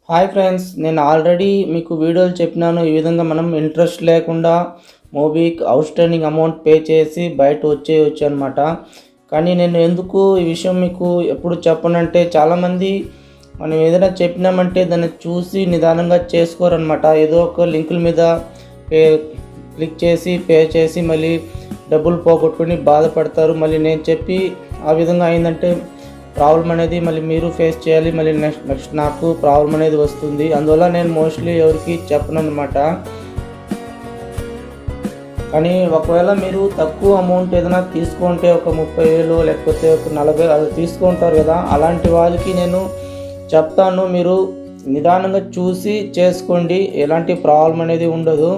Hi friends, నేను already మీకు వీడియోలు చెప్పినాను. ఈ విధంగా మనం ఇంట్రెస్ట్ లేకుండా మూవీకి అవుట్ స్టాండింగ్ అమౌంట్ పే చేసి బయట వచ్చేయచ్చు అనమాట. కానీ నేను ఎందుకు ఈ విషయం మీకు ఎప్పుడు చెప్పనంటే, చాలామంది మనం ఏదైనా చెప్పినామంటే దాన్ని చూసి నిదానంగా చేసుకోరనమాట. ఏదో ఒక లింకుల మీద పే క్లిక్ చేసి పే చేసి మళ్ళీ డబ్బులు పోగొట్టుకుని బాధపడతారు. మళ్ళీ నేను చెప్పి ఆ విధంగా అయిందంటే ప్రాబ్లం అనేది మళ్ళీ మీరు ఫేస్ చేయాలి. మళ్ళీ నెక్స్ట్ నాకు ప్రాబ్లం అనేది వస్తుంది. అందువల్ల నేను మోస్ట్లీ ఎవరికి చెప్పను అనమాట. కానీ ఒకవేళ మీరు తక్కువ అమౌంట్ ఏదైనా తీసుకుంటే, ఒక 30,000 లేకపోతే ఒక 40 అది తీసుకుంటారు కదా, అలాంటి వాళ్ళకి నేను చెప్తాను. మీరు నిదానంగా చూసి చేసుకోండి, ఎలాంటి ప్రాబ్లం అనేది ఉండదు.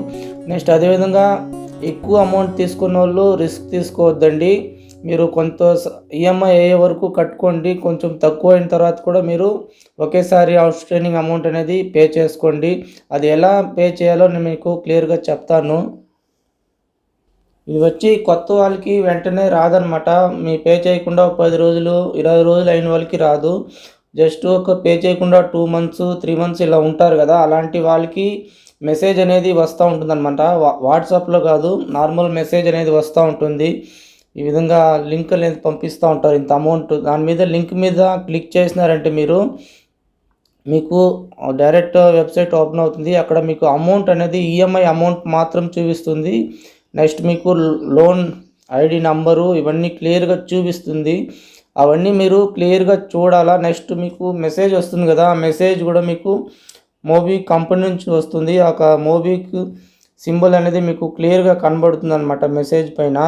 నెక్స్ట్ అదేవిధంగా ఎక్కువ అమౌంట్ తీసుకున్న వాళ్ళు రిస్క్ తీసుకోవద్దండి. మీరు కొంత ఈఎంఐ అయ్యే వరకు కట్టుకోండి. కొంచెం తక్కువ అయిన తర్వాత కూడా మీరు ఒకేసారి అవుట్ స్టాండింగ్ అమౌంట్ అనేది పే చేసుకోండి. అది ఎలా పే చేయాలో నేను మీకు క్లియర్గా చెప్తాను. ఇది వచ్చి కొత్త వాళ్ళకి వెంటనే రాదనమాట. మీ పే చేయకుండా ఒక 10 రోజులు 20 రోజులు అయిన వాళ్ళకి రాదు. జస్ట్ ఒక పే చేయకుండా 2 మంత్స్ 3 మంత్స్ ఇలా ఉంటారు కదా, అలాంటి వాళ్ళకి మెసేజ్ అనేది వస్తూ ఉంటుందన్నమాట. వాట్సాప్లో కాదు, నార్మల్ మెసేజ్ అనేది వస్తూ ఉంటుంది. ఈ విధంగా లింక్ అనేది పంపిస్తూ ఉంటారు, ఇంత అమౌంట్. దాని మీద లింక్ మీద క్లిక్ చేసినారంటే మీకు డైరెక్ట్ వెబ్సైట్ ఓపెన్ అవుతుంది. అక్కడ మీకు అమౌంట్ అనేది ఈఎంఐ అమౌంట్ మాత్రం చూపిస్తుంది. నెక్స్ట్ మీకు లోన్ ఐడి నంబరు ఇవన్నీ క్లియర్గా చూపిస్తుంది. అవన్నీ మీరు క్లియర్గా చూడాలా. నెక్స్ట్ మీకు మెసేజ్ వస్తుంది కదా, ఆ మెసేజ్ కూడా మీకు మోబీ కంపెనీ నుంచి వస్తుంది. ఆ మోబీకి సింబల్ అనేది మీకు క్లియర్గా కనబడుతుంది అనమాట మెసేజ్ పైన.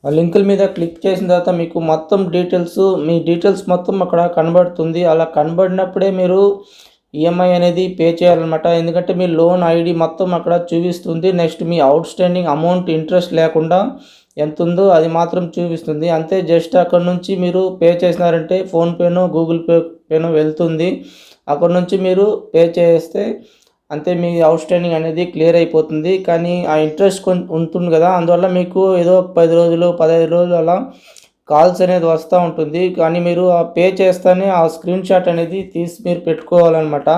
ఆ లింకుల మీద క్లిక్ చేసిన తర్వాత మీకు మొత్తం మీ డీటెయిల్స్ మొత్తం అక్కడ కనబడుతుంది. అలా కనబడినప్పుడే మీరు ఈఎంఐ అనేది పే చేయాలన్నమాట. ఎందుకంటే మీ లోన్ ఐడి మొత్తం అక్కడ చూపిస్తుంది. Next me out standing amount interest లేకుండా ఎంత ఉందో అది మాత్రం చూపిస్తుంది. అంతే, జస్ట్ అక్కడ నుంచి మీరు పే చేసినారంటే ఫోన్పేనో గూగుల్ పేనో వెళ్తుంది. అక్కడ నుంచి మీరు పే చేస్తే అంతే, మీ అవుట్ స్టాండింగ్ అనేది క్లియర్ అయిపోతుంది. కానీ ఆ ఇంట్రెస్ట్ ఉంటుంది కదా, అందువల్ల మీకు ఏదో 10 రోజులు 15 రోజులు అలా కాల్స్ అనేది వస్తూ ఉంటుంది. కానీ మీరు ఆ పే చేస్తేనే ఆ స్క్రీన్ షాట్ అనేది తీసి మీరు పెట్టుకోవాలన్నమాట.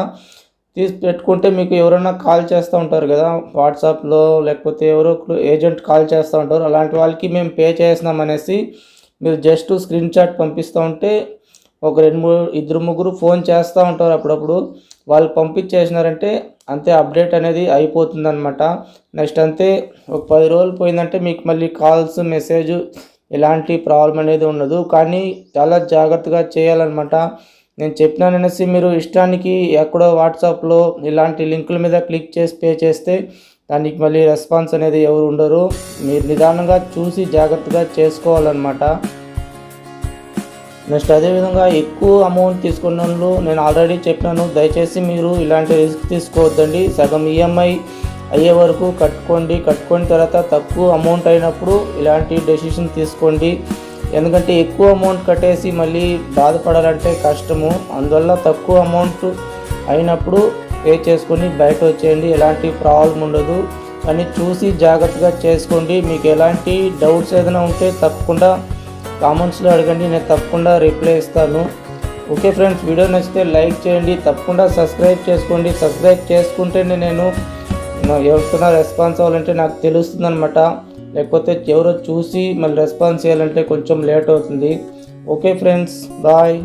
తీసి పెట్టుకుంటే మీకు ఎవరైనా కాల్ చేస్తూ ఉంటారు కదా వాట్సాప్లో, లేకపోతే ఎవరో ఏజెంట్ కాల్ చేస్తూ ఉంటారు. అలాంటి వాళ్ళకి మేము పే చేసినాం అనేసి మీరు జస్ట్ స్క్రీన్ షాట్ పంపిస్తూ ఉంటే ఒక 2-3 ఫోన్ చేస్తూ ఉంటారు అప్పుడప్పుడు. వాళ్ళు పంపించేసినారంటే అంతే, అప్డేట్ అనేది అయిపోతుంది అనమాట. నెక్స్ట్ అంతే, ఒక 10 రోజులు పోయిందంటే మీకు మళ్ళీ కాల్స్ మెసేజ్ ఎలాంటి ప్రాబ్లం అనేది ఉండదు. కానీ చాలా జాగ్రత్తగా చేయాలన్నమాట. నేను చెప్పినాననేసి మీరు ఇష్టానికి ఎక్కడో వాట్సాప్లో ఇలాంటి లింకుల మీద క్లిక్ చేసి పే చేస్తే దానికి మళ్ళీ రెస్పాన్స్ అనేది ఎవరు ఉండరు. మీరు నిదానంగా చూసి జాగ్రత్తగా చేసుకోవాలన్నమాట. నెక్స్ట్ అదేవిధంగా ఎక్కువ అమౌంట్ తీసుకున్న వాళ్ళు నేను ఆల్రెడీ చెప్పినాను, దయచేసి మీరు ఇలాంటి రిస్క్ తీసుకోవద్దండి. సగం ఈఎంఐ అయ్యే వరకు కట్టుకున్న తర్వాత తక్కువ అమౌంట్ అయినప్పుడు ఇలాంటి డెసిషన్ తీసుకోండి. ఎందుకంటే ఎక్కువ అమౌంట్ కట్టేసి మళ్ళీ బాధపడాలంటే కష్టము. అందువల్ల తక్కువ అమౌంట్ అయినప్పుడు పే చేసుకొని బయట వచ్చేయండి, ఎలాంటి ప్రాబ్లం ఉండదు. కానీ చూసి జాగ్రత్తగా చేసుకోండి. మీకు ఎలాంటి డౌట్స్ ఏదైనా ఉంటే తప్పకుండా కామెంట్స్లో అడగండి, నేను తప్పకుండా రిప్లై ఇస్తాను. ఓకే ఫ్రెండ్స్, వీడియో నచ్చితే లైక్ చేయండి, తప్పకుండా సబ్స్క్రైబ్ చేసుకోండి. సబ్స్క్రైబ్ చేసుకుంటేనే నేను ఎవరికైనా రెస్పాన్స్ అవ్వాలంటే నాకు తెలుస్తుంది అనమాట. లేకపోతే ఎవరో చూసి మళ్ళీ రెస్పాన్స్ చేయాలంటే కొంచెం లేట్ అవుతుంది. Okay friends, bye.